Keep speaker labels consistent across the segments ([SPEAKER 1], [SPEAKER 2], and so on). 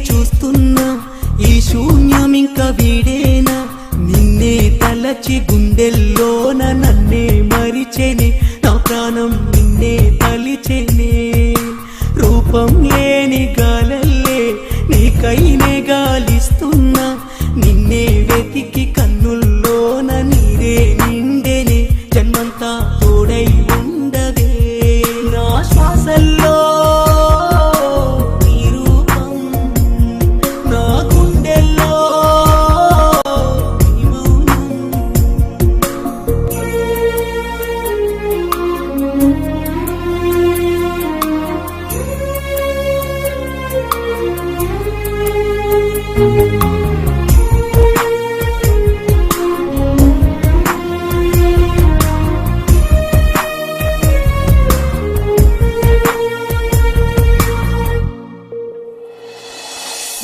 [SPEAKER 1] చూస్తున్నా ఈ శూన్యం ఇంకా వీడేనా, నిన్నే తలచి గుండెల్లోన నన్నే మరిచెనే, నా ప్రాణం నిన్నే తలిచెనే. రూపం లేని గాలల్లే నీకైనే గాలిస్తున్నా, నిన్నే వెతికి కన్నుల్లోన నీరే నిండెనే, జన్మంతా తోడై ఉండవే నా శ్వాసల్లో.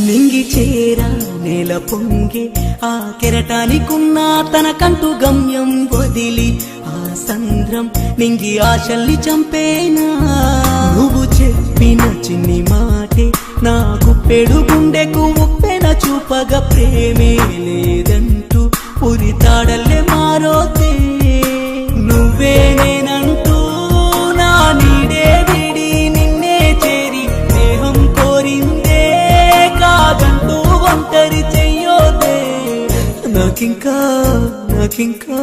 [SPEAKER 1] నింగి చేరా నేల పొంగే ఆ కెరటానికున్న తనకంటూ గమ్యం వదిలి, ఆ సంద్రం నింగి ఆశల్ని చంపేనా. నువ్వు చెప్పిన చిన్ని మాటే నాకు పెడు గుండెకు ఉప్పెన చూపగా, ప్రేమే లేదంటూ ఉరితాడల్లే మారోతే. నువ్వే నేనంటూ నా నీడే విడి నిన్నే చేరి స్నేహం కోరిందే, కాదంటూ ఒంటరి చెయ్యోదే. నాకింకా నాకింకా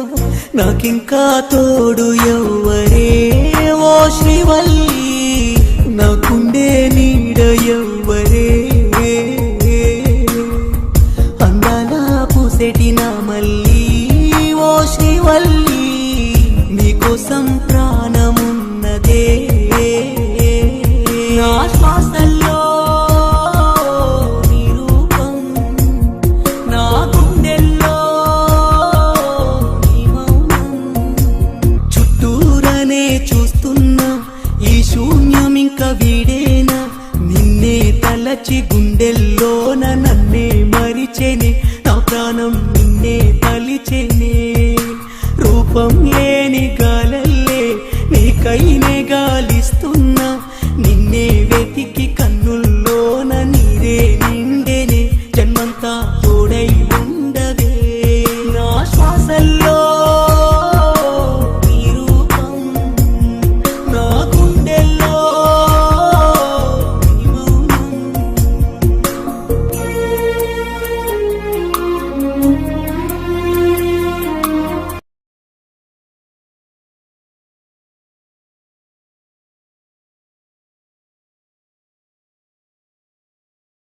[SPEAKER 1] నాకింకా తోడు ఎవ్వరే ఓ శ్రీవల్లి, నాకుండే నీడ ఎవ్వరే. అందాల పూసెటి నా మల్లి ఓ శ్రీవల్లి, నీకోసం ప్రాణమున్నదే నా శ్వాసల్లో. చూస్తున్నా ఈ శూన్యం ఇంకా వీడేనా, నిన్నే తలచి గుండెల్లోన నన్నే మరిచెనే, నా ప్రాణం నిన్నే తలిచెనే. రూపం లేని గాలల్లే నీకైనే గాలిస్తున్నా, నిన్నే వెతికి